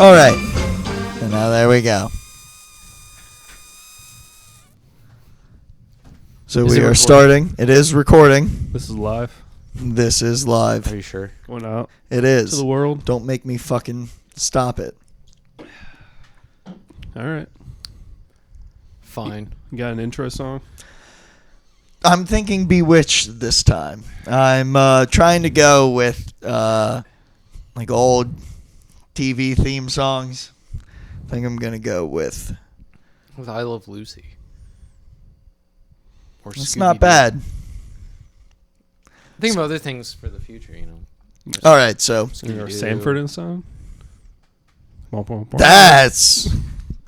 All right. And now there we go. So we are starting. It is recording. This is live. This is live. Are you sure? Going out It is. to the world. Don't make me fucking stop it. All right. Fine. You got an intro song? I'm thinking Bewitched this time. I'm trying to go with like old TV theme songs. I think I'm going to go with I Love Lucy. Or It's not bad. Think of other things for the future, you know. All right, so Or Sanford and Son? that's...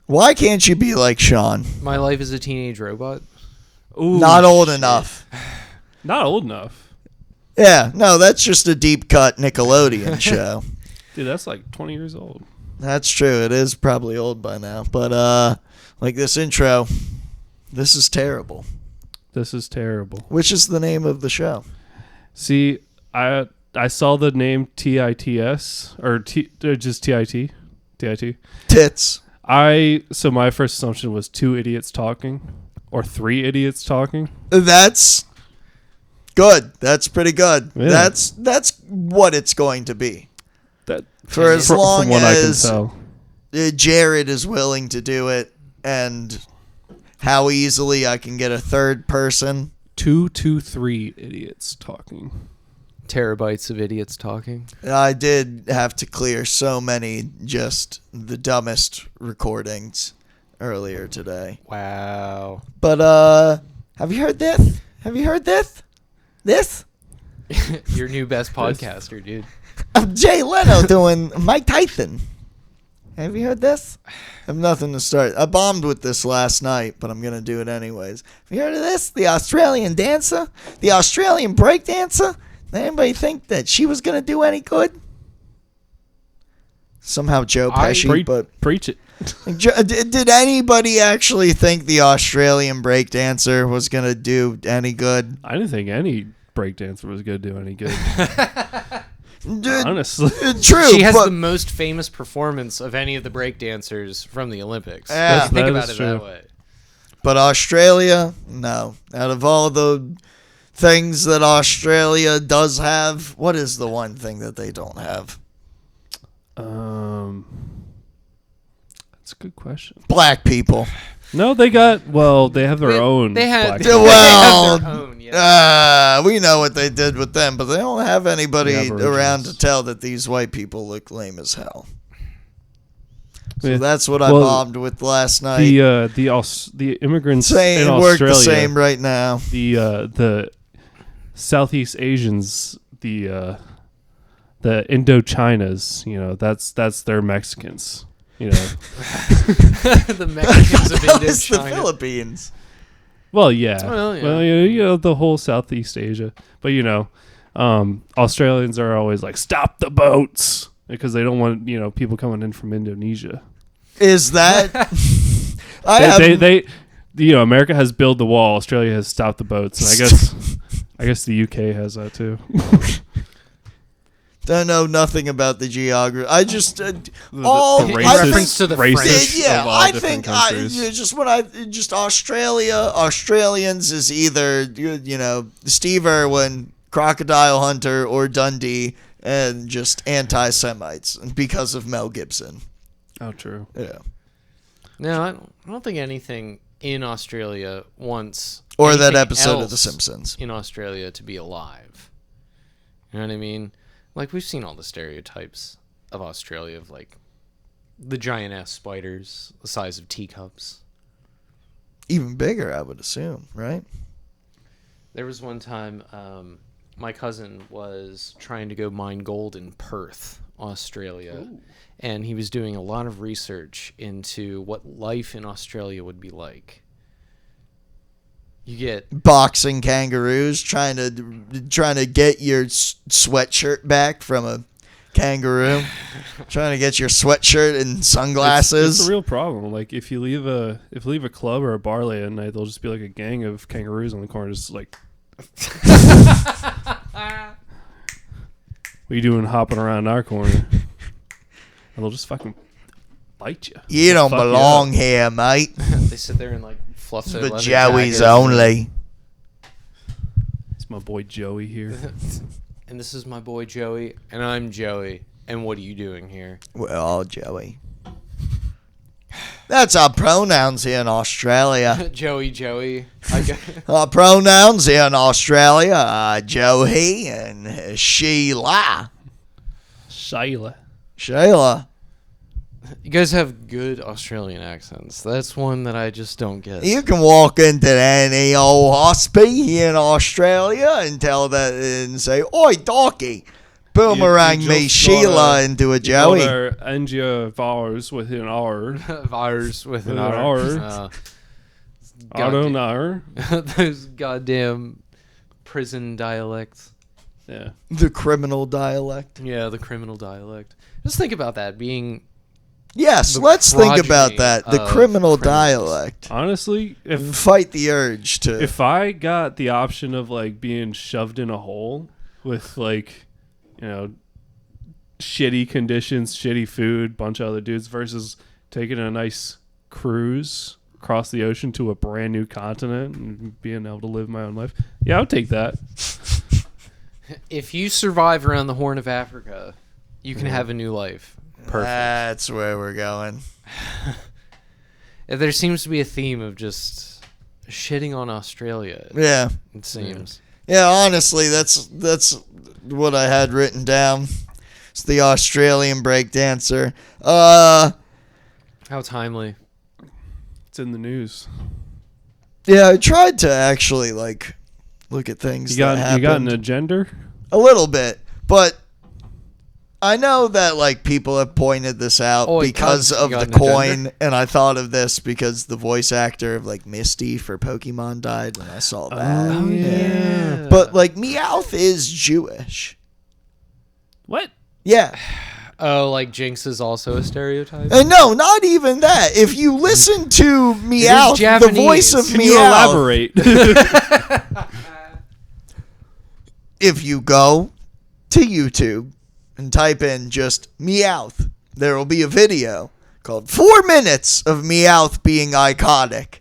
Why can't you be like Sean? My Life as a Teenage Robot. Ooh, Not old enough. Not old enough. Yeah, no, that's just a deep cut Nickelodeon show. Dude, that's like 20 years old. That's true. It is probably old by now. But like this intro, this is terrible. This is terrible. Which is the name of the show? See, I saw the name TITS or just TIT. TIT. Tits. So my first assumption was 2 idiots talking or 3 idiots talking. That's good. That's pretty good. Yeah. That's what it's going to be. That For as long from what as I can tell. Jared is willing to do it, and how easily I can get a third person. 2 to 3 idiots talking. Terabytes of idiots talking. I did have to clear so many just the dumbest recordings earlier today. Wow. But have you heard this? Have you heard this? This? Your new best podcaster, dude. Jay Leno doing Mike Tyson. Have you heard this? I have nothing to start. I bombed with this last night, but I'm going to do it anyways. Have you heard of this? The Australian dancer? The Australian break dancer? Did anybody think that she was going to do any good? Somehow Joe Pesci, but... Preach it. Did anybody actually think the Australian break dancer was going to do any good? I didn't think any breakdancer was going to do any good. Honestly. True. She has the most famous performance of any of the breakdancers from the Olympics. Yeah. Think That about is it true. that way. But Australia, no. Out of all the things that Australia does have, what is the one thing that they don't have? That's a good question. Black people. No, they have their own. They had black they people. Well, have their own, yeah. we know what they did with them, but they don't have anybody The Aborigines. around to tell that these white people look lame as hell. So Yeah. that's what I Well, bombed with last night. The immigrants Same, in it worked Australia, the same right now. the Southeast Asians, the Indochinas, that's their Mexicans. The Mexicans of That was the Indochina. Philippines. Well, yeah. Well, yeah. Well, the whole Southeast Asia. But, Australians are always like, stop the boats, because they don't want, people coming in from Indonesia. Is that... America has built the wall. Australia has stopped the boats. And I guess the UK has that too. Don't know nothing about the geography. I just reference to the French. Yeah, of all I different think countries. Australians is either Steve Irwin, Crocodile Hunter, or Dundee, and just anti-Semites because of Mel Gibson. Oh, true. Yeah, No, I don't think anything in Australia wants or that anything episode of else The Simpsons. in Australia to be alive. You know what I mean? Like, we've seen all the stereotypes of Australia of, like, the giant-ass spiders the size of teacups. Even bigger, I would assume, right? There was one time my cousin was trying to go mine gold in Perth, Australia. Ooh. And he was doing a lot of research into what life in Australia would be like. You get boxing kangaroos trying to get your sweatshirt back from a kangaroo, trying to get your sweatshirt and sunglasses. It's a real problem. Like if you leave a club or a bar late at night, there'll just be like a gang of kangaroos on the corner, just like. What are you doing hopping around our corner? And they'll just fucking bite you. You don't Fuck you belong up. here, mate. They sit there and like fluff their But leather Joey's jackets. only. It's my boy Joey here. And this is my boy Joey, and I'm Joey. And what are you doing here? We're all Joey. That's our pronouns here in Australia. Joey. I got, Our pronouns here in Australia are Joey and Sheila. Shayla. you guys have good Australian accents. That's one that I just don't get. You can walk into any old hospital here in Australia and tell that and say, "Oi, doggy." Boomerang You me just Sheila gotta- into a You Joey. gotta end your vowels with an R. Virus with an With an R. R. I don't know. Those goddamn prison dialects. Yeah. The criminal dialect. Yeah, the criminal dialect. Just think about that being. Yes, The let's think about progeny that. The of criminal criminals. dialect. Honestly, if Fight the urge to. if I got the option of like being shoved in a hole with like, you know, shitty conditions, shitty food, bunch of other dudes versus taking a nice cruise across the ocean to a brand new continent and being able to live my own life, yeah, I'll take that. If you survive around the Horn of Africa, you can have a new life. Perfect. That's where we're going. There seems to be a theme of just shitting on Australia. Yeah. It seems. Yeah, honestly, that's what I had written down. It's the Australian breakdancer. How timely. It's in the news. Yeah, I tried to actually like look at things You got that happened. you got an agenda? A little bit, but I know that like people have pointed this out Oh, because you of got the an coin, agenda? and I thought of this because the voice actor of like Misty for Pokemon died, and I saw that. Oh, yeah. But like Meowth is Jewish. What? Yeah. Oh, like Jinx is also a stereotype? And no, not even that. If you listen to Meowth, the Japanese. voice of Can you Meowth, elaborate? if you go to YouTube and type in just Meowth, there will be a video called 4 minutes of Meowth being iconic.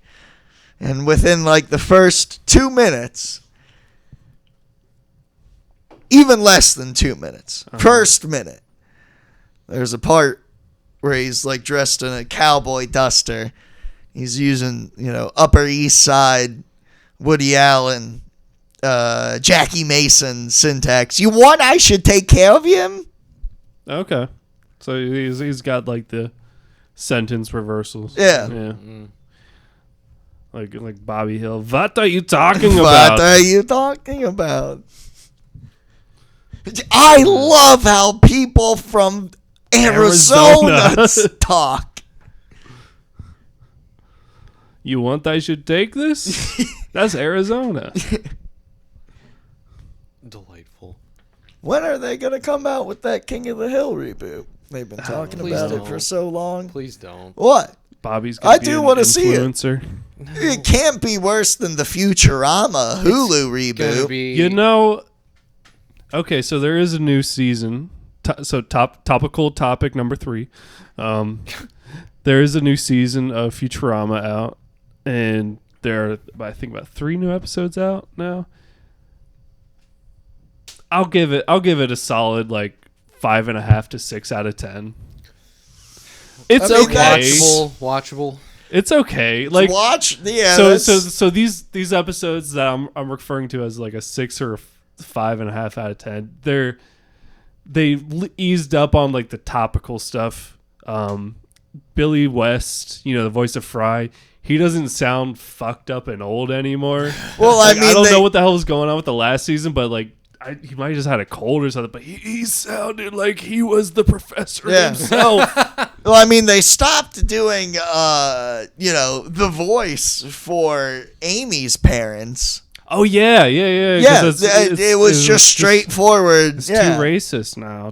And within like the first 2 minutes, even less than 2 minutes, first minute, there's a part where he's like dressed in a cowboy duster. He's using, Upper East Side, Woody Allen, Jackie Mason syntax. You want I should take care of him? Okay. So he's got like the sentence reversals. Yeah. Like Bobby Hill. What are you talking about? What are you talking about? I love how people from Arizona talk. You want I should take this? That's Arizona. Delightful. When are they going to come out with that King of the Hill reboot? They've been talking please about it don't. for so long. Please don't. What? Bobby's gonna I be do an wanna see it. influencer. It can't be worse than the Futurama Hulu Gonna reboot. be You know, okay, so there is a new season. Topical topic number 3. There is a new season of Futurama out, and there are, I think, about 3 new episodes out now. I'll give it a solid like 5.5 to 6 out of 10. It's I mean, okay. watchable. It's okay. Like Watch the so these episodes that I'm referring to as like a 6 or 5.5 out of 10. They eased up on like the topical stuff. Billy West, the voice of Fry, he doesn't sound fucked up and old anymore. Well, Like, I mean, I don't know what the hell was going on with the last season, but like he might have just had a cold or something. But he sounded like he was the professor himself. Well, I mean, they stopped doing, the voice for Amy's parents. Oh yeah. Yeah, it was just straightforward. It's yeah. too racist now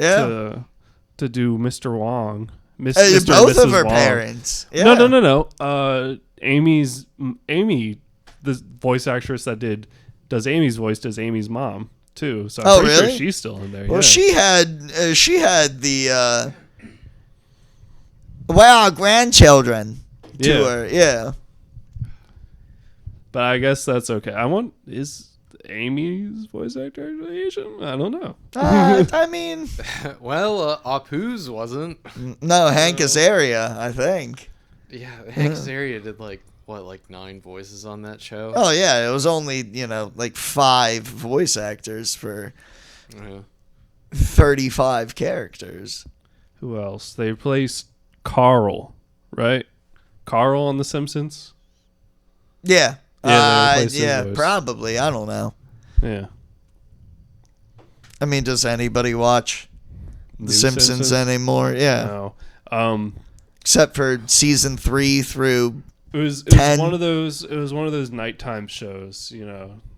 to do Mr. Wong. Mr. Both and of Mrs. her Wong. parents. Yeah. No. Amy, the voice actress that does Amy's voice, does Amy's mom too. So I'm pretty sure she's still in there. Well, yeah. she had the We're our grandchildren to Yeah. her. Yeah. But I guess that's okay. Is Amy's voice actor actually Asian? I don't know. I mean, Well, Apu's wasn't. no, Hank Azaria, I think. Yeah, Hank Azaria did like 9 voices on that show. Oh, yeah, it was only, like 5 voice actors for Yeah. 35 characters. Who else? They replaced Carl, right? Carl on The Simpsons? Yeah. Yeah, they replaced his yeah, voice. probably. I don't know. Yeah. I mean, does anybody watch The New Simpsons anymore? Yeah. No. Except for season 3 through It was 10. one of those nighttime shows,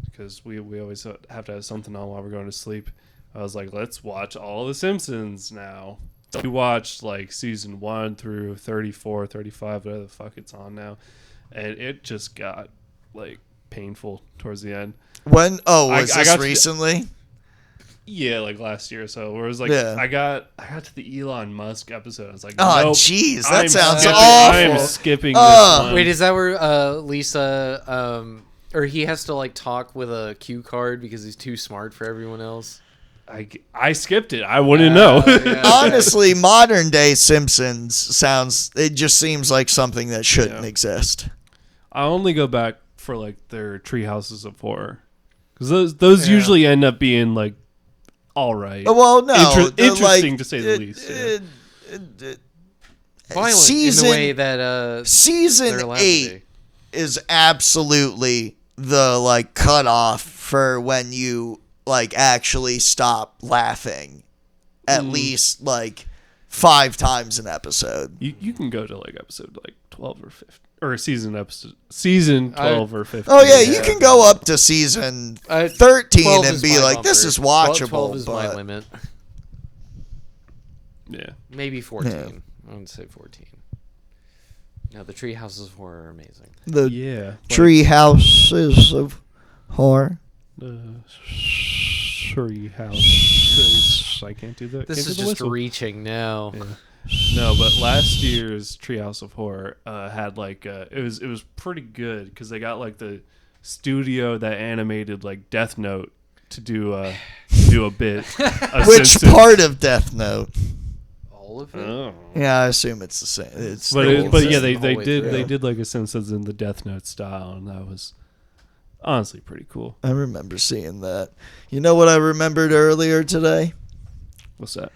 because we always have to have something on while we're going to sleep. I was like, let's watch all The Simpsons now. We watched like season 1 through 34, 35, whatever the fuck it's on now, and it just got like painful towards the end. When? Oh, I was got this to- recently? Yeah, like last year or so. Where it was like Yeah. I got to the Elon Musk episode. I was like, Oh, nope, jeez, that I'm sounds skipping- awful. I am skipping Ugh. this one. Wait, is that where Lisa, or he has to like talk with a cue card because he's too smart for everyone else? I skipped it. I wouldn't know. Yeah. Honestly, modern day Simpsons it just seems like something that shouldn't Yeah. exist. I only go back for like their Tree Houses of Horror, because those usually end up being like all right. Well, no. Interesting to say the least. Yeah. Violent in the way that season they're allowed to 8 be. is absolutely the like cutoff for when you like actually stop laughing at least like 5 times an episode. You can go to like episode like 12 or 15 or season 12 or 15. Oh yeah, you can go up to season 13 12 and is be my like, this bumper. is watchable. 12 is my but limit. Yeah. Maybe 14. Yeah. I would say 14. No, the Tree Houses of Horror are amazing. the Yeah. tree houses of horror. Tree House. I can't do that. This Can't is do the just whistle. reaching now. Yeah. No, but last year's Treehouse of Horror had like it was pretty good because they got like the studio that animated like Death Note to do a bit. Which Simpsons. part of Death Note? All of it? Oh. Yeah, I assume it's the same. It's But the whole but thing. yeah, the they whole way did through. they did like a Simpsons in the Death Note style, and that was honestly pretty cool. I remember seeing that. You know what I remembered earlier today? What's that?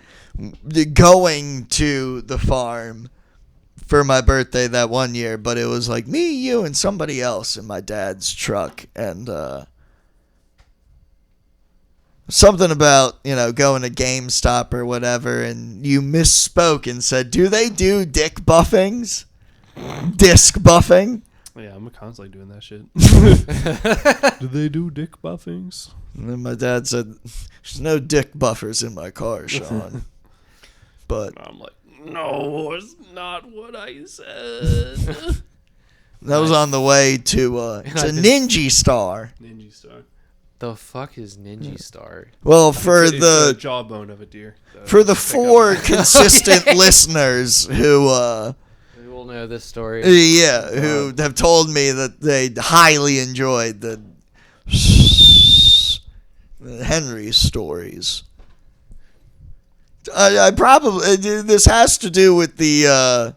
Going to the farm for my birthday that one year, but it was like me, you, and somebody else in my dad's truck, and something about going to GameStop or whatever, and you misspoke and said, "Do they do dick buffings? Disc buffing?" Yeah, I'm constantly doing that shit. Do they do dick buffings? And then my dad said, "There's no dick buffers in my car, Sean." But I'm like, no, it's not what I said. that was on the way to it's a Ninja Star. Ninja Star. The fuck is Ninja Star? Well, for It's a the jawbone of a deer. for the 4 consistent listeners who We will know this story. who have told me that they highly enjoyed the Henry stories. I probably this has to do with the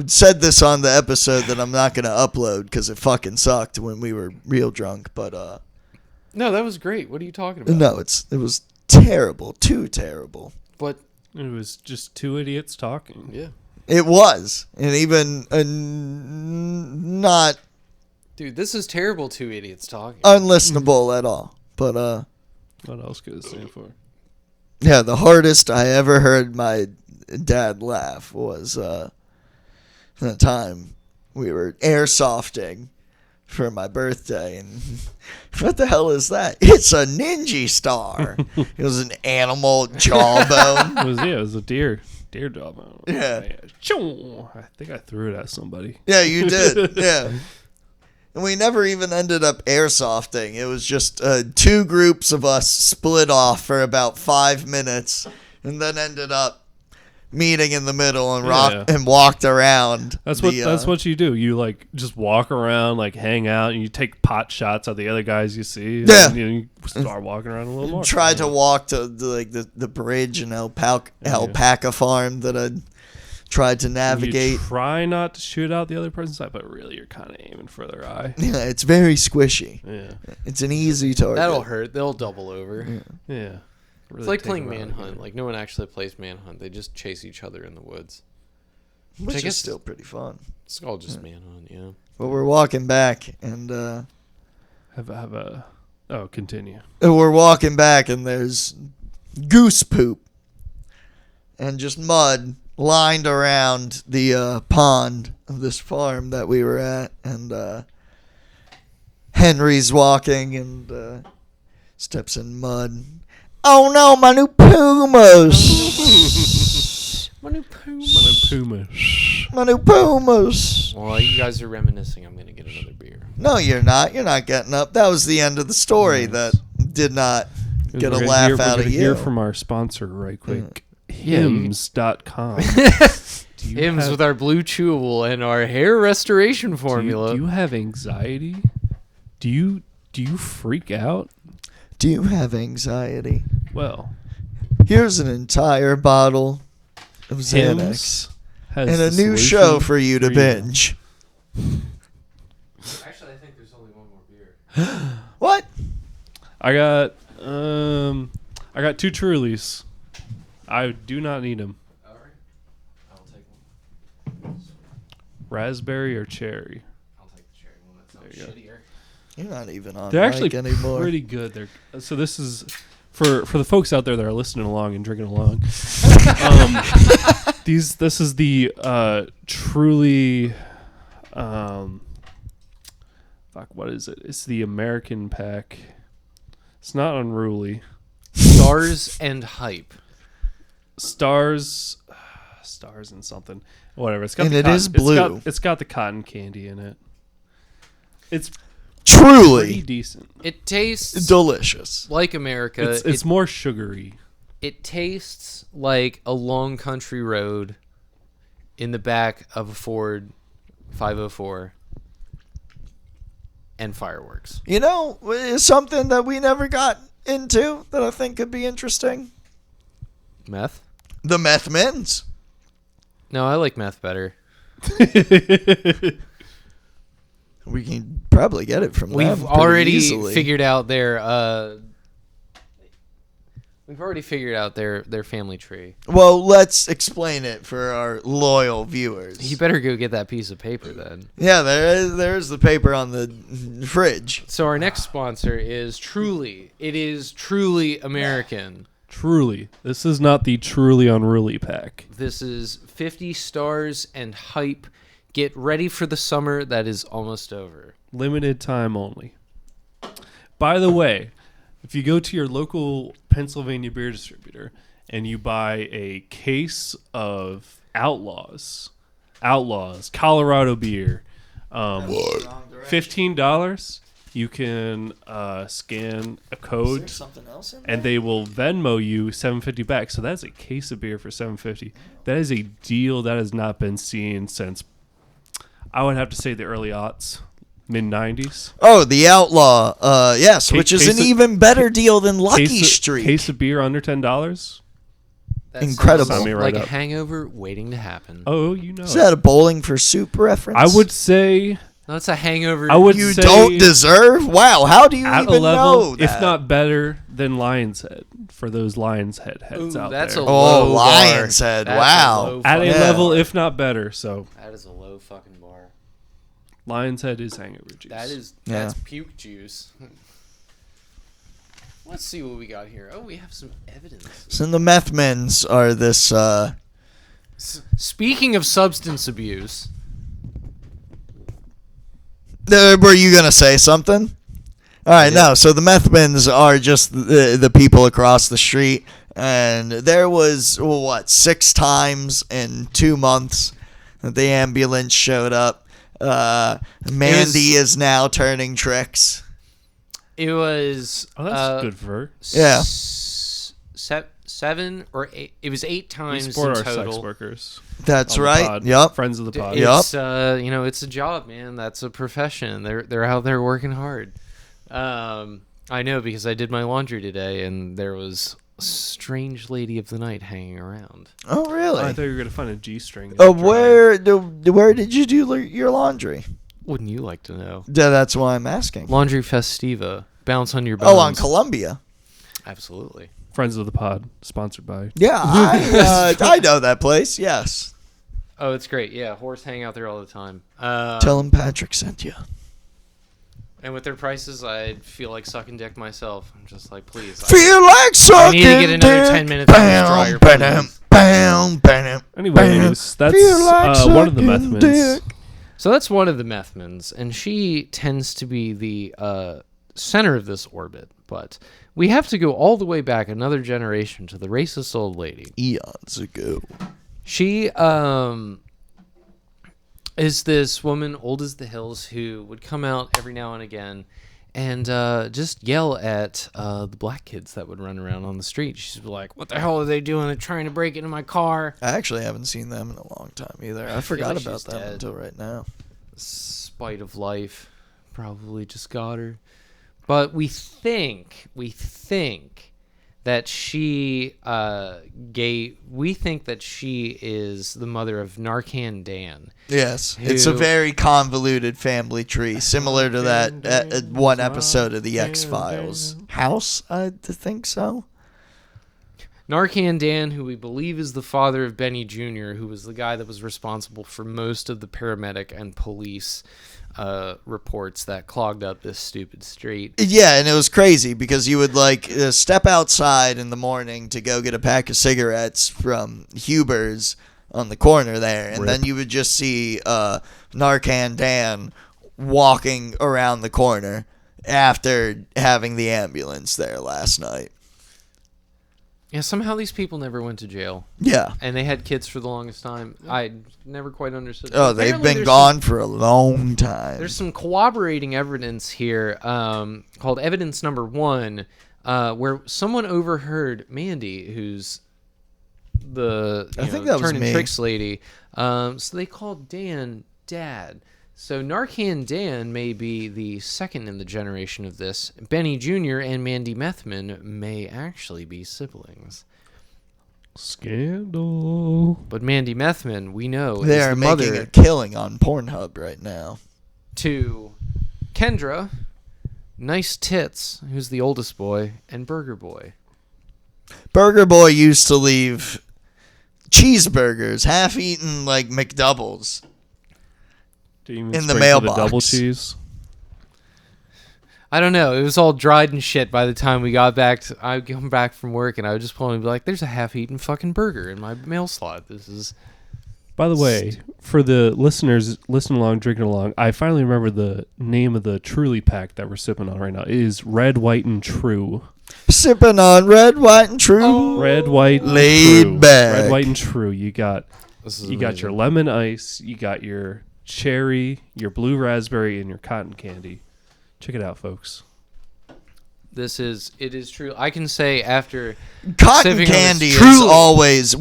said this on the episode that I'm not going to upload because it fucking sucked when we were real drunk. But No, that was great. What are you talking about? no, it was terrible, too terrible. But It was just 2 idiots talking. yeah, It was, and even not dude, this is terrible. 2 idiots talking. unlistenable at all. But What else could it stand for? yeah, the hardest I ever heard my dad laugh was the time we were airsofting for my birthday, and what the hell is that? It's a Ninja Star. It was an animal jawbone. It was a deer jawbone. Yeah. Choo! I think I threw it at somebody. Yeah, you did. Yeah. And we never even ended up airsofting. It was just 2 groups of us split off for about 5 minutes and then ended up meeting in the middle and Yeah. walked around. That's what you do. You like just walk around, like hang out, and you take pot shots at the other guys you see. And Yeah. then, you start walking around a little more. Tried to walk to the bridge in alpaca farm that I tried to navigate. You try not to shoot out the other person's eye, but really you're kind of aiming for their eye. Yeah, it's very squishy. Yeah. It's an easy target. That'll hurt. They'll double over. Yeah. It's Really like take playing them out manhunt. again. Like no one actually plays manhunt. They just chase each other in the woods. Which I is guess- still pretty fun. It's all just manhunt, yeah. But we're walking back, and continue. we're walking back, and there's goose poop and just mud lined around the pond of this farm that we were at, and Henry's walking and steps in mud. Oh no, my new Pumas! My new Puma. Puma. My new Pumas! While you guys are reminiscing, I'm gonna get another beer. No, you're not. You're not getting up. That was the end of the story that did not get a laugh out of you. Hear from our sponsor right quick. Hims.com. Hims with our blue chewable and our hair restoration formula. Do you have anxiety? Do you freak out? Do you have anxiety? Well, Here's an entire bottle of Xanax Hims has and a the new solution show for you to for you. binge. Actually, I think there's only one more beer. What? I got 2 Trulies. I do not need them. All right. I'll take one. Raspberry or cherry? I'll take the cherry one. That sounds There you shittier. You're not even on They're mic actually anymore. pretty good. So this is for the folks out there that are listening along and drinking along. This is the Truly. What is it? It's the American pack. It's not unruly. Stars and hype. Stars and something. Whatever. It's got And the it cotton, is blue. It's got the cotton candy in it. It's pretty Truly decent. It tastes delicious. like America. It's more sugary. It tastes like a long country road in the back of a Ford 504 and fireworks. You know, it's something that we never got into that I think could be interesting. Meth? The meth men's. No, I like meth better. We can probably get it from them We've pretty already easily. figured out their their family tree. Well, let's explain it for our loyal viewers. You better go get that piece of paper then. Yeah, there's the paper on the fridge. So our next sponsor is Truly. It is truly American. Truly. This is not the Truly Unruly pack. This is 50 stars and hype. Get ready for the summer that is almost over. Limited time only. By the way, if you go to your local Pennsylvania beer distributor and you buy a case of Outlaws, Colorado beer, $15, you can scan a code Something else in and they will Venmo you $7.50 back. So that's a case of beer for $7.50. That is a deal that has not been seen since, I would have to say, the early aughts, mid-90s. Oh, the Outlaw. Yes, which is an case of- even better deal than Lucky Street. Case of beer under $10. That Incredible. sounds Sign me right like a up. hangover waiting to happen. Oh, you know. Is that a Bowling for Soup reference? I would say No, it's a hangover. I would You say don't deserve? Wow, how do you at even a level, know that? if not better than Lion's Head for those Lion's Head heads Ooh, out that's there. a Oh, low Lion's bar. Head, That's wow. a low At a fucking level, bar. if not better. So That is a low fucking bar. Lion's Head is hangover juice. That's Yeah. puke juice. Let's see what we got here. Oh, we have some evidence. So the meth men's are this, Speaking of substance abuse, were you going to say something? All right, Yeah. no. So the meth men's are just the people across the street. And there was, 6 times in 2 months that the ambulance showed up. Mandy is now turning tricks. it was Oh, that's good for her. Yeah. 7 or 8. It was 8 We times support in our total. sex workers. That's on the right. pod. Yep. Friends of the pod. Yep. It's it's a job, man. That's a profession. They're out there working hard. I know because I did my laundry today, and there was a strange lady of the night hanging around. Oh, really? I thought you were gonna find a G-string. Where did you do your laundry? Wouldn't you like to know? Yeah, that's why I'm asking. Laundry Festiva. Bounce on your bones. Oh, on Columbia. Absolutely. Friends of the pod, sponsored by. Yeah, I know that place. Yes. Oh, it's great. Yeah, horse hang out there all the time. Tell him Patrick sent you. And with their prices, I feel like sucking dick myself. I'm just like, please. Feel like sucking need to get another 10 minutes on this dryer, please. Anyways, that's one of the Methmans. So that's one of the Methmans, and she tends to be the center of this orbit. But we have to go all the way back another generation to the racist old lady. Eons ago. She is this woman, old as the hills, who would come out every now and again and just yell at the black kids that would run around on the street. She'd be like, "What the hell are they doing? They're trying to break into my car." I actually haven't seen them in a long time either. I forgot like about she's them dead. until right now. Spite of life, probably just got her. But we think that she we think that she is the mother of Narcan Dan. Yes, it's a very convoluted family tree, similar to that one episode of the X-Files. House, I think so. Narcan Dan, who we believe is the father of Benny Jr., who was the guy that was responsible for most of the paramedic and police reports that clogged up this stupid street. Yeah, and it was crazy because you would step outside in the morning to go get a pack of cigarettes from Huber's on the corner there, and then you would just see Narcan Dan walking around the corner after having the ambulance there last night. Yeah, somehow these people never went to jail. Yeah. And they had kids for the longest time. I never quite understood. Oh, they've been gone for a long time. There's some corroborating evidence here called evidence number 1, where someone overheard Mandy, who's the turn and tricks lady. So they called Dan Dad. So Narcan Dan may be the second in the generation of this. Benny Jr. and Mandy Methman may actually be siblings. Scandal. But Mandy Methman, we know, they is are the making mother a killing on Pornhub right now. to Kendra, Nice Tits, who's the oldest boy, and Burger Boy. Burger Boy used to leave cheeseburgers, half-eaten like McDoubles, in the mailbox. Double cheese. I don't know. It was all dried and shit by the time we got back. I come back from work and I would just pull and be like, "There's a half-eaten fucking burger in my mail slot. This is." By the way, for the listeners listening along, drinking along, I finally remember the name of the Truly pack that we're sipping on right now. It is Red, White, and True. Sipping on Red, White, and True. Red, White, and Laid True. back. Red, White, and True. You got amazing. your lemon ice, you got your cherry, your blue raspberry, and your cotton candy. Check it out, folks. It is true. I can say after Cotton sipping on candy this is Truly- always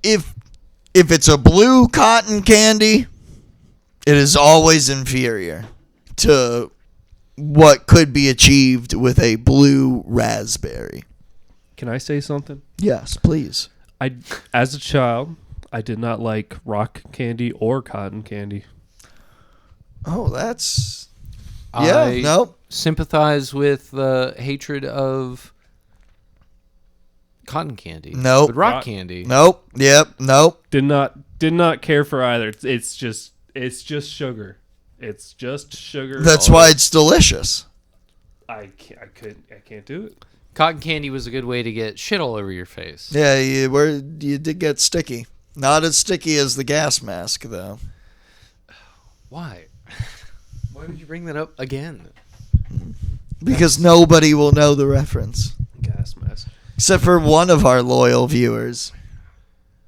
if it's a blue cotton candy, it is always inferior to what could be achieved with a blue raspberry. Can I say something? Yes, please. As a child, I did not like rock candy or cotton candy. Oh, that's... I nope. sympathize with the hatred of cotton candy. Nope. But rock candy. Nope. Yep. Nope. Did not care for either. It's just sugar. It's just sugar. That's why it's delicious. I can't do it. Cotton candy was a good way to get shit all over your face. Yeah, you did get sticky. Not as sticky as the gas mask, though. Why? Why would you bring that up again? Because nobody will know the reference. Gas mask. Except for one of our loyal viewers.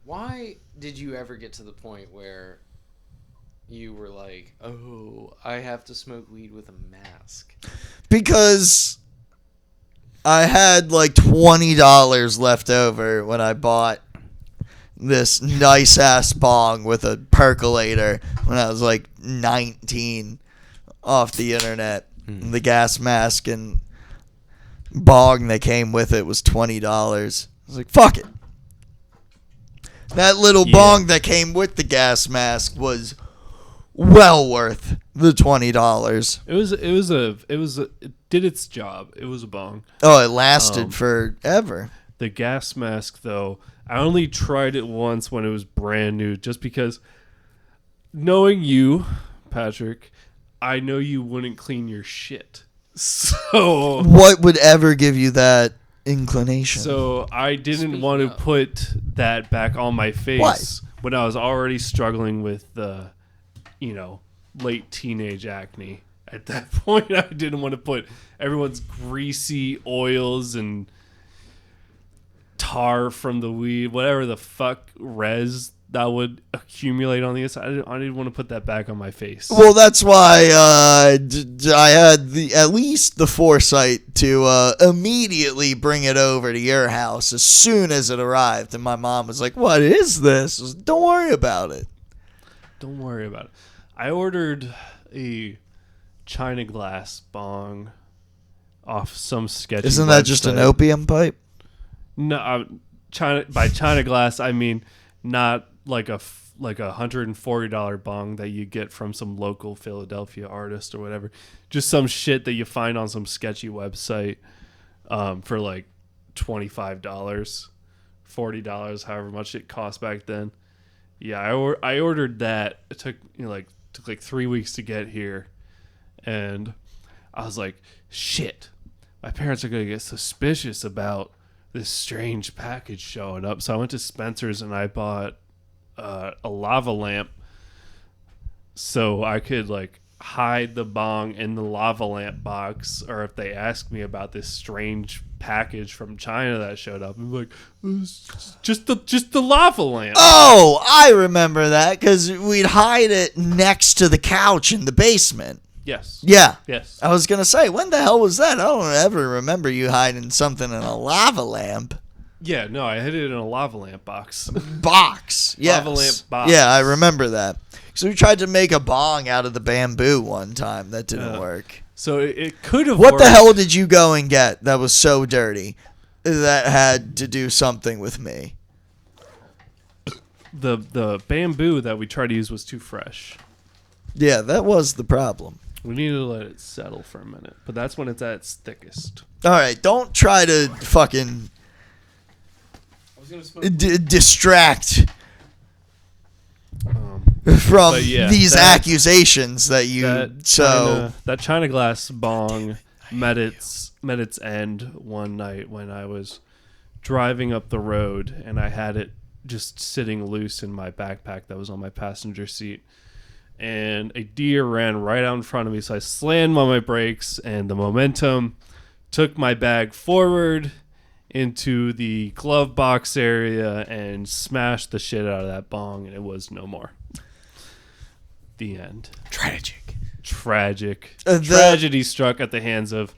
Why did you ever get to the point where you were like, "Oh, I have to smoke weed with a mask"? Because I had like $20 left over when I bought this nice ass bong with a percolator when I was like 19 off the internet. The gas mask and bong that came with it was $20. I was like, fuck it. That little bong that came with the gas mask was well worth the $20. It did its job. It was a bong. Oh, it lasted forever. The gas mask, though, I only tried it once when it was brand new, just because, knowing you, Patrick, I know you wouldn't clean your shit. So what would ever give you that inclination? So I didn't want to put that back on my face when I was already struggling with the, late teenage acne. At that point, I didn't want to put everyone's greasy oils and tar from the weed, whatever the fuck res that would accumulate on the inside. I didn't want to put that back on my face. Well, that's why I had at least the foresight to immediately bring it over to your house as soon as it arrived. And my mom was like, "What is this? Don't worry about it." Don't worry about it. I ordered a China glass bong off some sketchy Isn't that just an opium pipe? No, by China glass, I mean not like a $140 bong that you get from some local Philadelphia artist or whatever. Just some shit that you find on some sketchy website for like $25, $40, however much it cost back then. Yeah, I ordered that. It took like 3 weeks to get here, and I was like, shit, my parents are gonna get suspicious about this strange package showing up. So I went to Spencer's and I bought a lava lamp so I could like hide the bong in the lava lamp box, or if they ask me about this strange package from China that showed up, I'm like, it's just the lava lamp. Oh, I remember that because we'd hide it next to the couch in the basement. Yes. Yeah. Yes. I was going to say, when the hell was that? I don't ever remember you hiding something in a lava lamp. Yeah, no, I hid it in a lava lamp box. Box. Yes. Lava lamp box. Yeah, I remember that. So we tried to make a bong out of the bamboo one time. That didn't work. So it could have What worked. the hell did you go and get that was so dirty that had to do something with me? The bamboo that we tried to use was too fresh. Yeah, that was the problem. We needed to let it settle for a minute, but that's when it's at its thickest. All right, don't try to fucking distract from these accusations that you that China glass bong met its end one night when I was driving up the road and I had it just sitting loose in my backpack that was on my passenger seat, and a deer ran right out in front of me, so I slammed on my brakes and the momentum took my bag forward into the glove box area and smashed the shit out of that bong, and it was no more. The end. Tragic. Tragedy struck at the hands of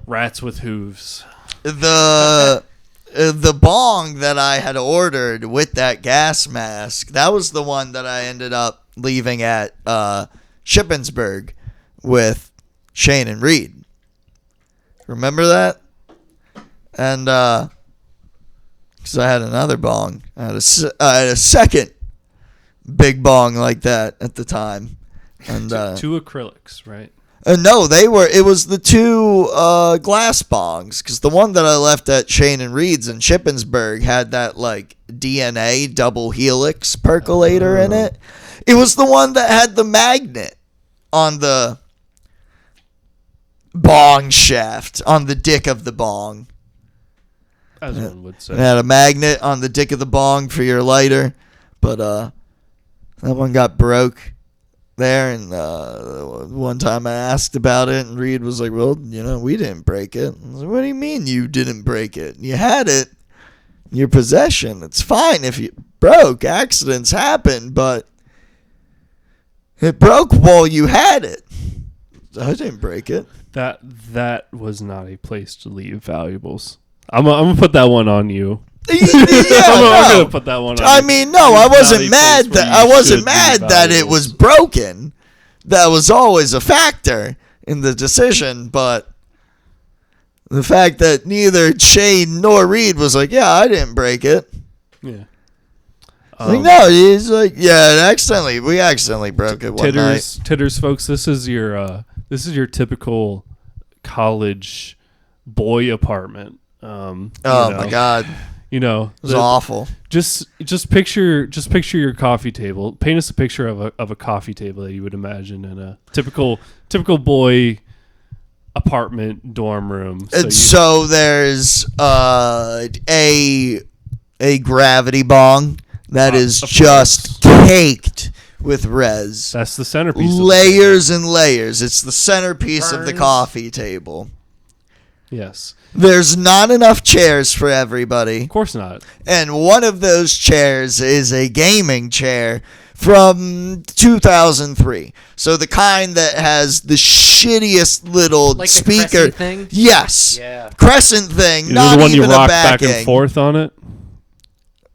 rats with hooves. The bong that I had ordered with that gas mask, that was the one that I ended up leaving at Shippensburg with Shane and Reed. Remember that? And because I had another bong. I had a second big bong like that at the time. And two acrylics, right? No, it was the two glass bongs, because the one that I left at Shane and Reed's in Shippensburg had that like DNA double helix percolator in it. It was the one that had the magnet on the bong shaft, on the dick of the bong. As one would say. It had a magnet on the dick of the bong for your lighter, but that one got broke there, and one time I asked about it, and Reed was like, well, we didn't break it. I was like, what do you mean you didn't break it? You had it in your possession. It's fine if you broke. Accidents happen, but it broke while you had it. I didn't break it. That was not a place to leave valuables. I'm gonna put that one on you. Yeah, I'm gonna put that one on I you. mean, no, I wasn't mad should that leave it was valuables. broken. That was always a factor in the decision, but the fact that neither Shane nor Reed was like, yeah, I didn't break it. Yeah. Like, no, he's like, yeah, we accidentally broke it one night. Titters, folks. This is your typical college boy apartment. Oh my God, You know, it was awful. Just picture your coffee table. Paint us a picture of a coffee table that you would imagine in a typical boy apartment dorm room. So there's a gravity bong that is just caked with res. That's the centerpiece. Layers and layers. It's the centerpiece of the Burns. coffee table. Yes. There's not enough chairs for everybody. Of course not. And one of those chairs is a gaming chair from 2003. So the kind that has the shittiest little Like the speaker crescent thing? Yes. Yeah. Crescent thing, You know not the one even you a rock back backing. and forth on it?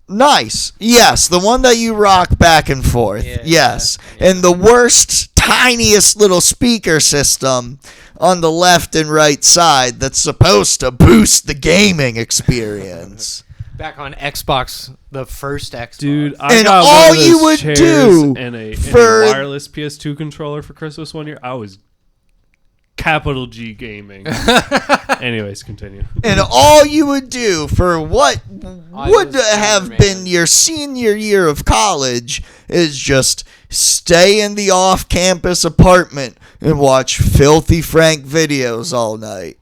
Nice. Yes, the one that you rock back and forth. Yeah, yes. yeah. And the worst, tiniest little speaker system on the left and right side that's supposed to boost the gaming experience. Back on Xbox, the first Xbox. Dude, I And got all one of those you would chairs do and a for- wireless PS2 controller for Christmas one year. I was capital G gaming. Anyways, continue. And all you would do for what I would was have Spider-Man. been your senior year of college is just stay in the off-campus apartment and watch filthy Frank videos all night.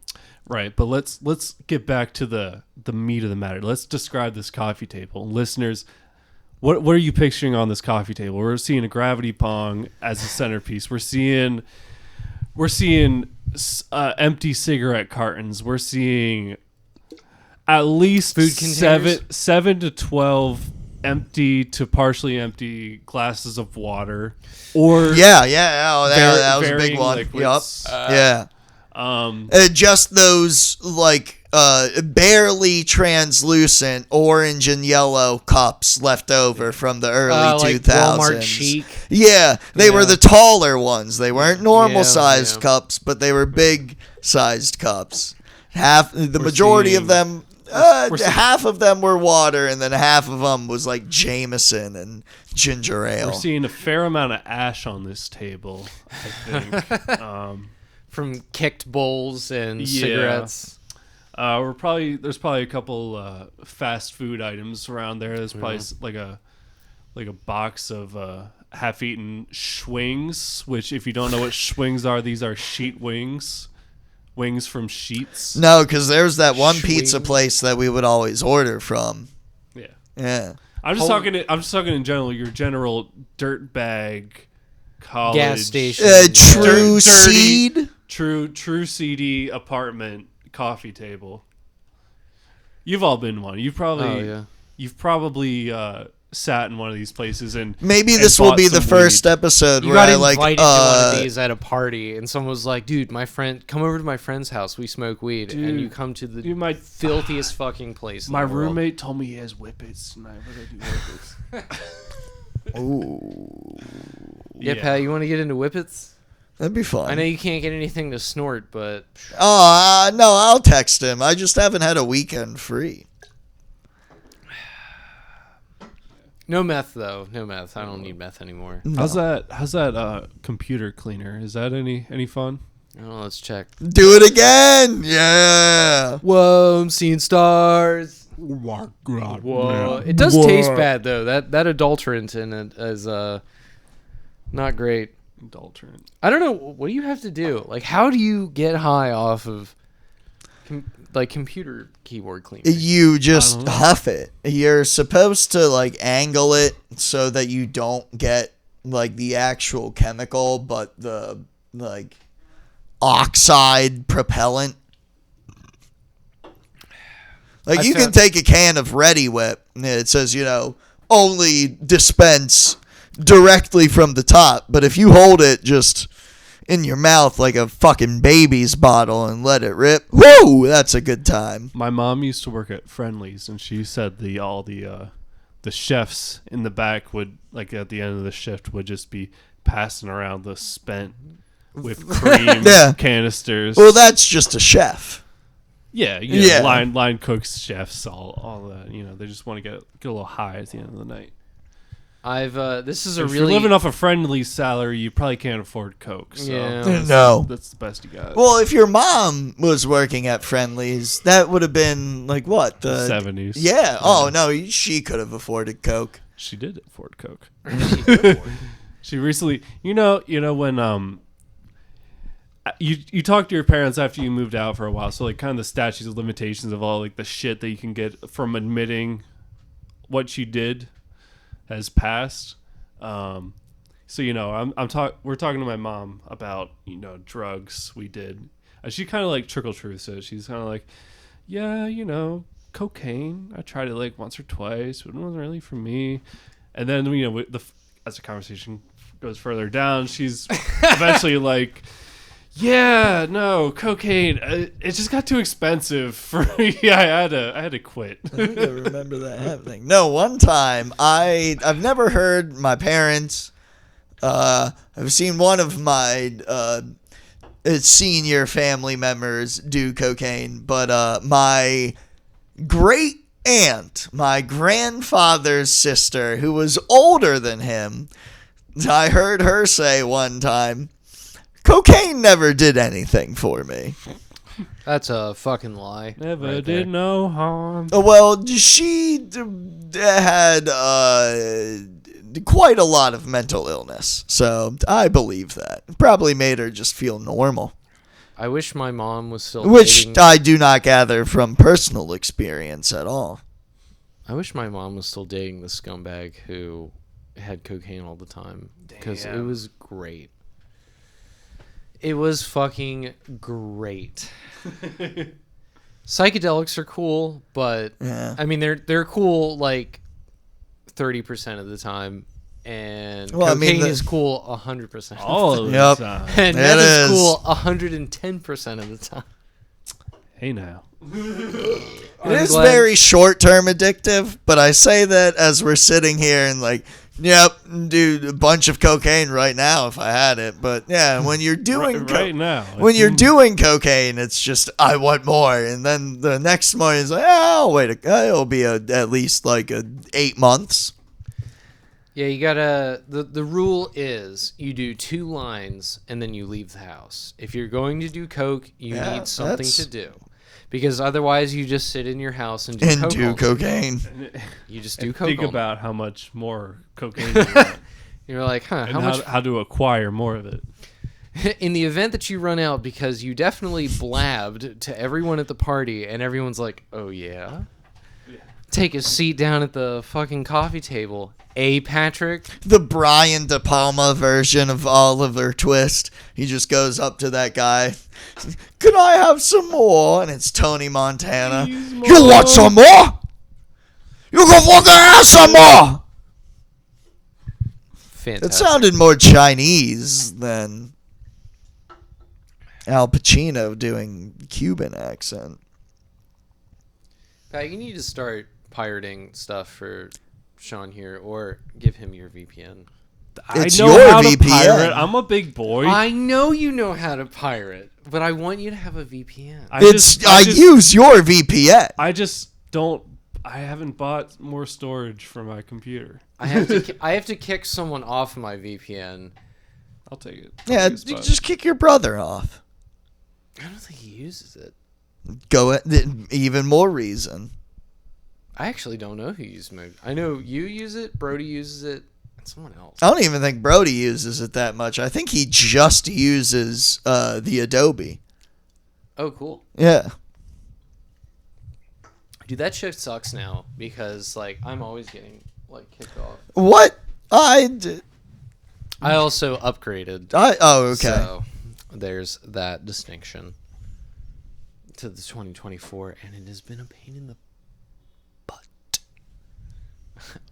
Right, but let's get back to the meat of the matter. Let's describe this coffee table. Listeners, what are you picturing on this coffee table? We're seeing a gravity pong as a centerpiece. We're seeing empty cigarette cartons. We're seeing at least Food containers? 7 to 12 empty to partially empty glasses of water. Or Yeah. Oh, that was a big varying one. liquids. Yup. Yeah. Um, Just those barely translucent orange and yellow cups left over from the early like 2000s. Walmart chic. Yeah, they were Yeah. the taller ones. They weren't normal sized yeah. cups, but they were big sized cups. The majority of seeing- them, we're seeing- half of them were water, and then half of them was like Jameson and ginger ale. we're seeing a fair amount of ash on this table, I think. From kicked bowls and Yeah. cigarettes. There's probably a couple fast food items around there. There's probably like a box of half-eaten schwings, which if you don't know what schwings are, these are sheet wings from Sheets. No, because there's that one Schwing. pizza place that we would always order from. Yeah, Yeah. I'm just talking in general. Your general dirtbag college Gas station. True dirty- Seed. true seedy apartment coffee table. You've all been one. You've probably sat in one of these places and Maybe and this will bought be the some first weed. episode You where got I invited to one of these at a party, and someone was like, "Dude, come over to my friend's house. We smoke weed." And Dude, you come to the you might- filthiest fucking place. My in the world. roommate told me he has whippets tonight. We're gonna do whippets. Ooh, Yeah, Pat, you want to get into whippets? that'd be fun. I know you can't get anything to snort, but Oh, no, I'll text him. I just haven't had a weekend free. no meth though. No meth. I don't need meth anymore. No. How's that computer cleaner? Is that any fun? Oh, let's check. Do it again. Yeah. Whoa, I'm seeing stars. Whoa. Whoa. It does taste bad though. That adulterant in it is not great. Adulterant. I don't know. What do you have to do? Like, how do you get high off of computer keyboard cleaner? You I just don't know. huff it. You're supposed to angle it so that you don't get the actual chemical, but the oxide propellant. You can take a can of Ready Whip and it says, only dispense directly from the top, but if you hold it just in your mouth like a fucking baby's bottle and let it rip. Woo! That's a good time. My mom used to work at Friendly's, and she said the chefs in the back would, like, at the end of the shift, would just be passing around the spent whipped cream canisters. Well, that's just a chef. Yeah. Line cooks, chefs, all that. You know, they just want to get a little high at the end of the night. This is If you're living off a Friendly's salary, you probably can't afford Coke. So No. that's the best you got. Well, if your mom was working at Friendly's, that would have been like what, the 70s. Yeah. Oh no, she could have afforded Coke. She did afford Coke. She recently, you know when you talk to your parents after you moved out for a while, so like kind of the statutes of limitations of all like the shit that you can get from admitting what you did has passed. So we're talking to my mom about drugs we did. She kind of like trickle truths it. She's kind of like, yeah, cocaine. I tried it like once or twice, but it wasn't really for me. And then as the conversation goes further down, she's eventually like, yeah, no, cocaine. It just got too expensive for me. I had to quit. I think I remember that happening. No, one time I've never heard my parents. I've seen one of my senior family members do cocaine, but my great aunt, my grandfather's sister, who was older than him, I heard her say one time, cocaine never did anything for me. That's a fucking lie. Never did no harm. Well, she had quite a lot of mental illness, so I believe that. Probably made her just feel normal. I wish my mom was still Which dating... I do not gather from personal experience at all. I wish my mom was still dating the scumbag who had cocaine all the time. Because it was great. It was fucking great. Psychedelics are cool, but I mean they're cool like 30% of the time, and cocaine is cool 100%. All of the time. And that is cool 110% of the time. Hey now. It is very short-term addictive, but I say that as we're sitting here and like, yep, dude, a bunch of cocaine right now if I had it. But yeah, when you're doing right now, when you're doing cocaine, it's just I want more, and then the next morning is like, oh wait, it'll be at least like 8 months. Yeah, you gotta. The rule is you do 2 lines and then you leave the house. If you're going to do coke, you need something to do. Because otherwise, you just sit in your house and do cocaine. You just do coke. Think about how much more cocaine you want. You're like, how to acquire more of it. In the event that you run out because you definitely blabbed to everyone at the party and everyone's like, oh yeah? Take a seat down at the fucking coffee table. Patrick? The Brian De Palma version of Oliver Twist. He just goes up to that guy. Can I have some more? And it's Tony Montana. You want some more? You can fucking have some more. Fantastic. It sounded more Chinese than Al Pacino doing Cuban accent. Pat, you need to start pirating stuff for Sean here, or give him your VPN. It's I know your how VPN. to pirate. I'm a big boy. I know you know how to pirate, but I want you to have a VPN. I use your VPN. I just don't. I haven't bought more storage for my computer. I have to kick someone off my VPN. I'll take it. Yeah, just kick your brother off. I don't think he uses it. Even more reason. I actually don't know who uses it. I know you use it, Brody uses it, and someone else. I don't even think Brody uses it that much. I think he just uses the Adobe. Oh, cool. Yeah. Dude, that shit sucks now because like I'm always getting like kicked off. What? I also upgraded. Okay. So there's that distinction to the 2024, and it has been a pain in the butt.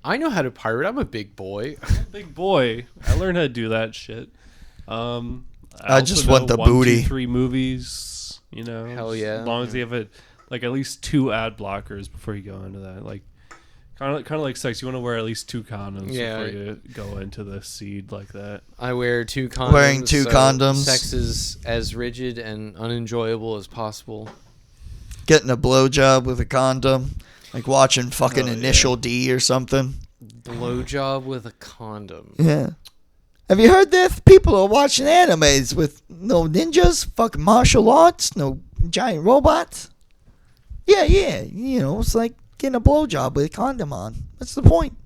I know how to pirate. I'm a big boy. Big boy. I learned how to do that shit. I I just also want know the 1, 2, booty. 3 movies. You know, Hell yeah. As long as you have it, like at least 2 ad blockers before you go into that. Like kind of like sex. You want to wear at least 2 condoms before you go into the seed like that. I wear 2 condoms. Wearing 2 condoms. Sex is as rigid and unenjoyable as possible. Getting a blowjob with a condom. Like watching fucking Oh, Initial D or something. Blowjob with a condom. Yeah. Have you heard this? People are watching animes with no ninjas, fucking martial arts, no giant robots. Yeah. You know, it's like getting a blowjob with a condom on. What's the point?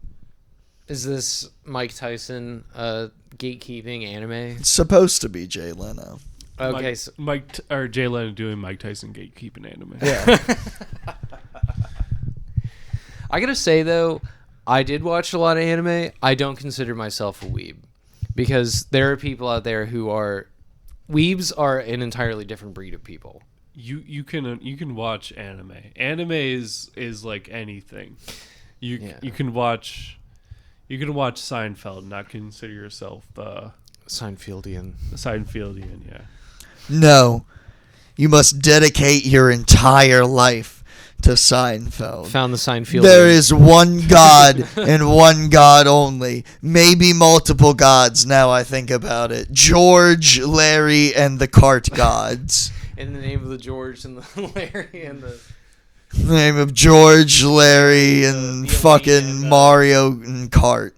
Is this Mike Tyson gatekeeping anime? It's supposed to be Jay Leno. Okay, so or Jay Leno doing Mike Tyson gatekeeping anime. Yeah. I gotta say though, I did watch a lot of anime. I don't consider myself a weeb because there are people out there who are weebs are an entirely different breed of people. You can watch anime. Anime is like anything. You can watch Seinfeld and not consider yourself Seinfeldian. Yeah. No. You must dedicate your entire life to Seinfeld. Found the Seinfeldian. There is one God and one God only. Maybe multiple gods now I think about it. George, Larry, and the Cart Gods. In the name of the George and the Larry and the... The name of George, Larry, and the fucking and, Mario and Cart.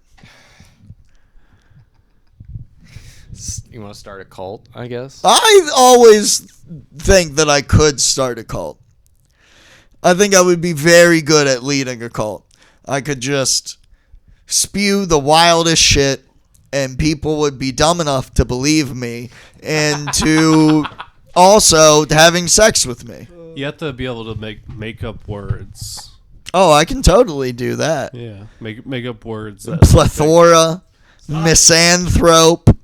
You want to start a cult, I guess? I always think that I could start a cult. I think I would be very good at leading a cult. I could just spew the wildest shit, and people would be dumb enough to believe me and to also having sex with me. You have to be able to make up words. Oh, I can totally do that. Yeah, make up words. Plethora, misanthrope.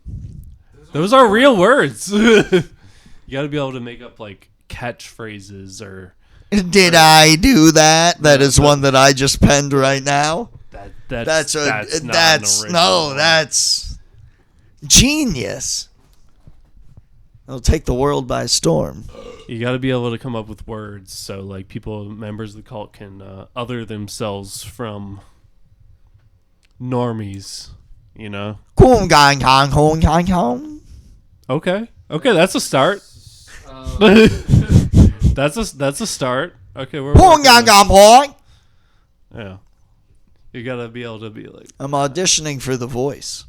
Those are real words. You got to be able to make up like catchphrases or. Did I do that? That is one that I just penned right now. That's genius. It'll take the world by storm. You got to be able to come up with words so like members of the cult can other themselves from normies, you know. Okay, that's a start. That's a start. Okay, yeah. You gotta be able to be like. I'm auditioning for The Voice.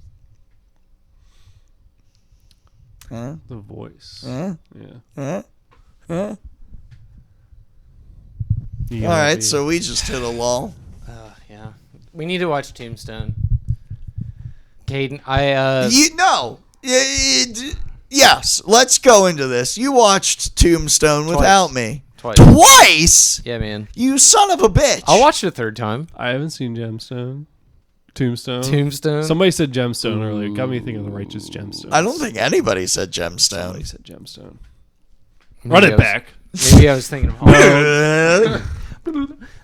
Huh? The Voice. Huh? Yeah. Huh? Huh? You All gotta right, be- so we just hit a lull. Yeah. We need to watch Tombstone. Caden, Yes, let's go into this. You watched Tombstone without me. Twice. Twice? Yeah, man. You son of a bitch. I'll watch it a third time. I haven't seen Tombstone. Somebody said Gemstone earlier. Got me thinking of the Righteous Gemstone. I don't think anybody said Somebody Gemstone. said Gemstone. Run it back. Maybe I was thinking of Halloween.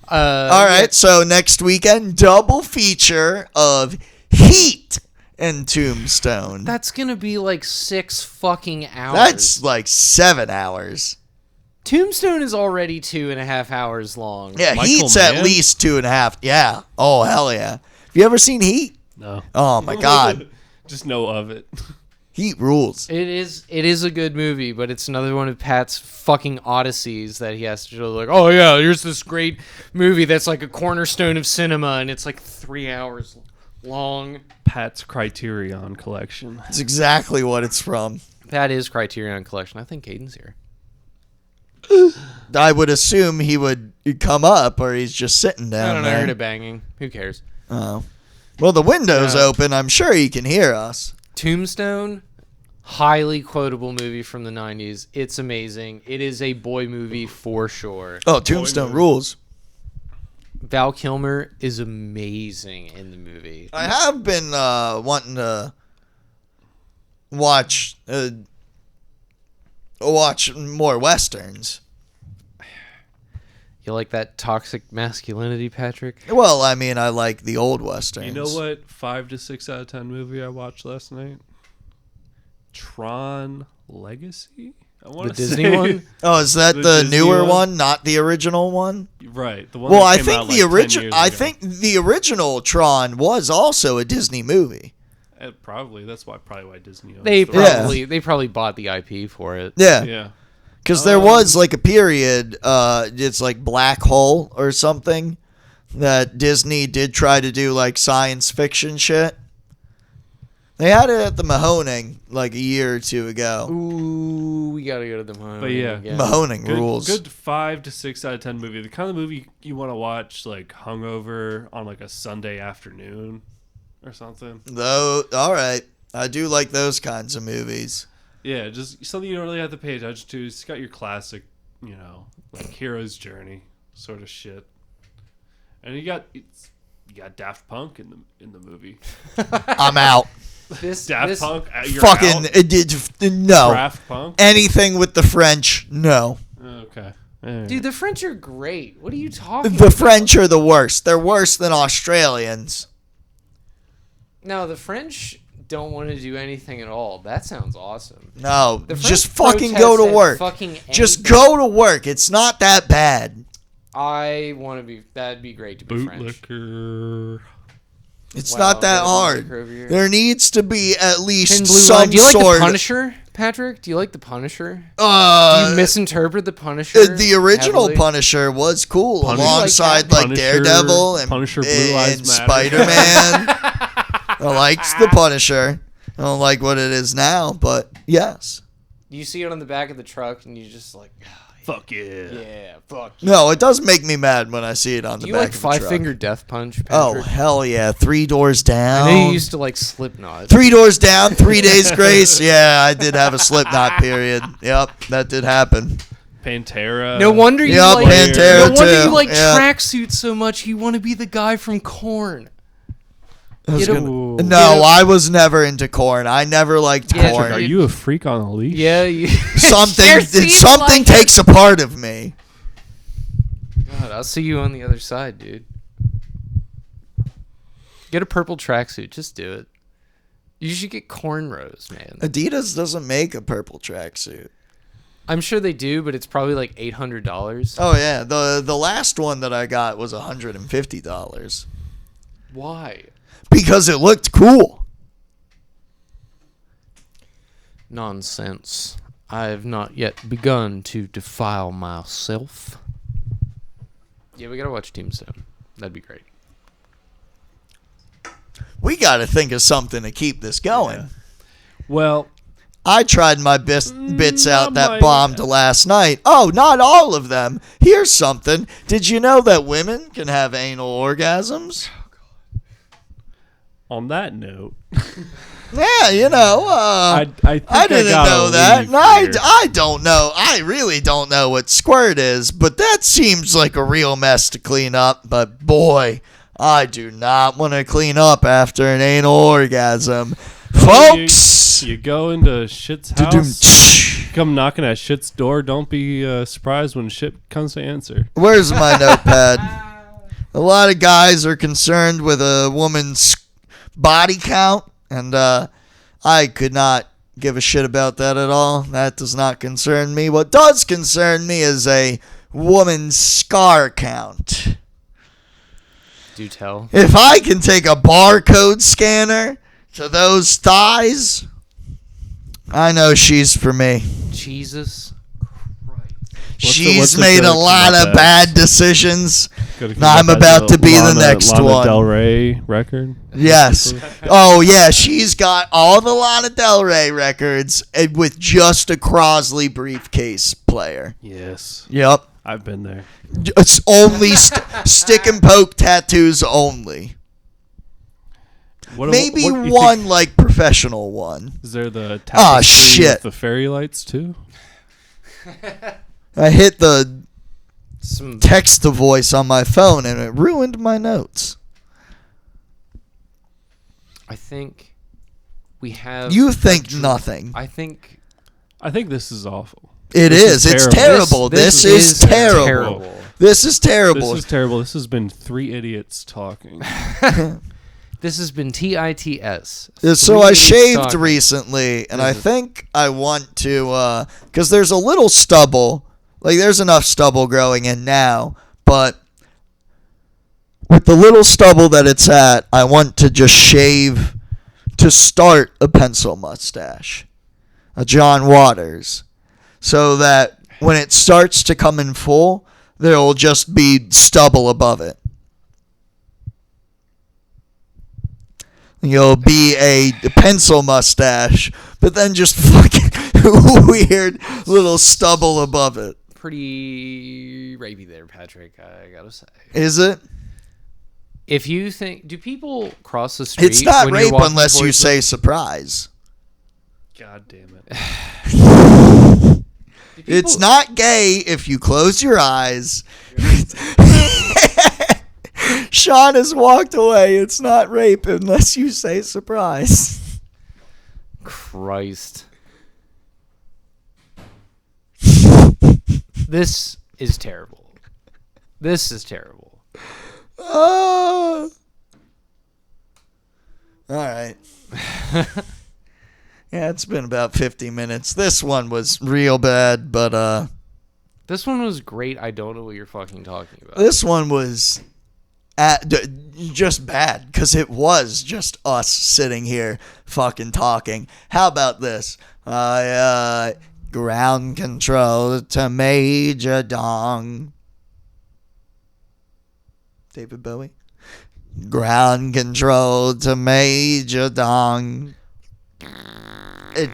All right, so next weekend, double feature of Heat and Tombstone. That's gonna be like 6 fucking hours. That's like 7 hours. Tombstone is already 2.5 hours long. Yeah, Michael Heat's Mann? at least 2.5. Yeah. Oh, hell yeah. Have you ever seen Heat? No. Oh, my God. Just know of it. Heat rules. It is a good movie, but it's another one of Pat's fucking odysseys that he has to show. Like, oh yeah, here's this great movie that's like a cornerstone of cinema, and it's like 3 hours long. Pat's Criterion Collection. It's exactly what it's from. Pat is Criterion Collection. I think Caden's here. I would assume he would come up, or he's just sitting I down don't know. I there. heard it banging. Who cares? Oh. Well, the window's open. I'm sure he can hear us. Tombstone, highly quotable movie from the 90s. It's amazing. It is a boy movie for sure. Oh, Tombstone rules. Val Kilmer is amazing in the movie. I have been wanting to watch more westerns. You like that toxic masculinity, Patrick? Well, I mean, I like the old westerns. You know what 5 to 6 out of 10 movie I watched last night? Tron Legacy. I The want to Disney say. one? Oh, is that The the Disney newer one? one, not the original one? Right. The one Well, that I came think out, the like, 10 original. years I ago. think the original Tron was also a Disney movie. Probably. That's probably why Disney owns They the rights. they probably bought the IP for it. Yeah, Yeah. because there was like a period. It's like Black Hole or something that Disney did try to do like science fiction shit. They had it at the Mahoning like a year or two ago. Ooh, we gotta go to the Mahoning. But yeah. again. Mahoning rules. Good 5 to 6 out of 10 movie. The kind of movie you want to watch like hungover on like a Sunday afternoon or something. Though, all right, I do like those kinds of movies. Yeah, just something you don't really have to pay attention to. It's got your classic, like hero's journey sort of shit. And you got Daft Punk in the movie. I'm out. Daft Punk, you're Fucking out? it did no. Daft Punk. Anything with the French, no. Okay. Alright. Dude, the French are great. What are you talking The about? French are the worst. They're worse than Australians. No, the French don't want to do anything at all. That sounds awesome. No, The French just fucking protest go to at work. fucking Just anything. go to work. It's not that bad. I want to be. That'd be great to be French. Bootlicker. It's Wow, not that got a hard. bootlicker over here. There needs to be at least Thin blue line. some Do you like sort. the Punisher, Patrick? Do you like the Punisher? Do Uh, you misinterpret the Punisher? the original heavily? Punisher was cool Punisher- alongside like like Punisher- Daredevil and, Punisher Blue Lives and Matter. Spider-Man. I liked the Punisher. I don't like what it is now, but yes. You see it on the back of the truck, and you just like, Fuck yeah. yeah, fuck. No, it does make me mad when I see it on Do the you back like of the Five truck. Finger Death Punch, Oh, Patrick? hell yeah. 3 Doors Down. I know you used to like Slipknot. 3 Doors Down, 3 Days Grace. Yeah, I did have a Slipknot period. Yep, that did happen. Pantera. No wonder you Yep, like. Pantera No wonder too. you like Yeah. tracksuits so much. You want to be the guy from Korn. I was Get a- gonna- Ooh. No, I was never into Korn. I never liked Yeah, Korn. Are you a freak on a leash? Yeah, you. Something Sure seems something like takes a part of me. God, I'll see you on the other side, dude. Get a purple tracksuit. Just do it. You should get cornrows, man. Adidas doesn't make a purple tracksuit. I'm sure they do, but it's probably like $800. Oh yeah, the last one that I got was $150 Why? because it looked cool. Nonsense. I have not yet begun to defile myself. Yeah, we gotta watch Tombstone. That'd be great. We got to think of something to keep this going. Yeah. Well, I tried my best bits out that my- bombed last night. Oh, not all of them. Here's something. Did you know that women can have anal orgasms? on that note, Yeah, you know. I think I didn't gotta know that. leave And I here. don't know. I really don't know what squirt is, but that seems like a real mess to clean up. But boy, I do not want to clean up after an anal orgasm. Folks! You go into shit's house, come knocking at shit's door. Don't be surprised when shit comes to answer. Where's my notepad? A lot of guys are concerned with a woman's body count, and I could not give a shit about that at all. That does not concern me. What does concern me is a woman's scar count. Do tell. If I can take a barcode scanner to those thighs, I know she's for me. Jesus Christ. what's She's the made a joke lot about of that? bad decisions. Gotta keep I'm up about that to be the Lana- next Lana one. Del Rey record. Yes. Oh, yeah. She's got all the Lana Del Rey records with just a Crosley briefcase player. Yes, Yep. I've been there. It's only stick and poke tattoos only. Maybe what you one think- like professional one. Is there the Ah, tapestry shit. with the fairy lights too? I hit the Some text to voice on my phone and it ruined my notes. I think we have. You think nothing. I think I think this is awful. It This is. It's terrible. terrible. This is terrible. This is terrible. This is terrible. This has been 3 idiots talking. This has been TITS. So I 3 shaved talking. recently, and I think I want to, because there's a little stubble. Like, there's enough stubble growing in now, but with the little stubble that it's at, I want to just shave to start a pencil mustache, a John Waters, so that when it starts to come in full, there will just be stubble above it. You'll be a pencil mustache, but then just fucking weird little stubble above it. Pretty rapey there, Patrick, I gotta say. Is it? If you think... Do people cross the street? It's not when you're rape walking unless you towards say surprise. God damn it. It's not gay if you close your eyes. Sean has walked away. It's not rape unless you say surprise. Christ. This is terrible. This is terrible. Oh. All right. Yeah, it's been about 50 minutes. This one was real bad, but This one was great. I don't know what you're fucking talking about. this one was just bad because it was just us sitting here fucking talking. How about this? Ground control to Major Dong. David Bowie. Ground control to Major Dong.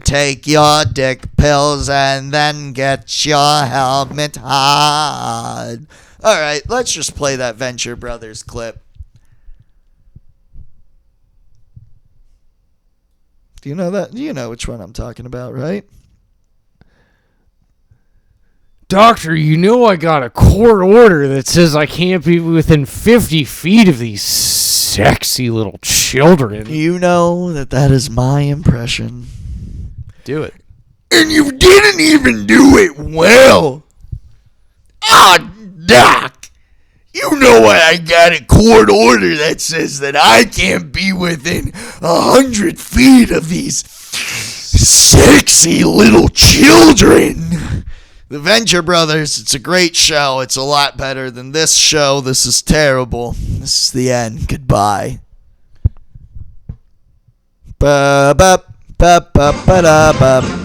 Take your dick pills and then get your helmet on. All right, let's just play that Venture Brothers clip. Do you know that? You know which one I'm talking about, right? Doctor, you know I got a court order that says I can't be within 50 feet of these sexy little children. You know that is my impression. Do it. And you didn't even do it well. Ah, Doc. You know I got a court order that says that I can't be within 100 feet of these sexy little children. The Venture Brothers, it's a great show. It's a lot better than this show. This is terrible. This is the end. Goodbye. Ba ba ba ba ba da ba.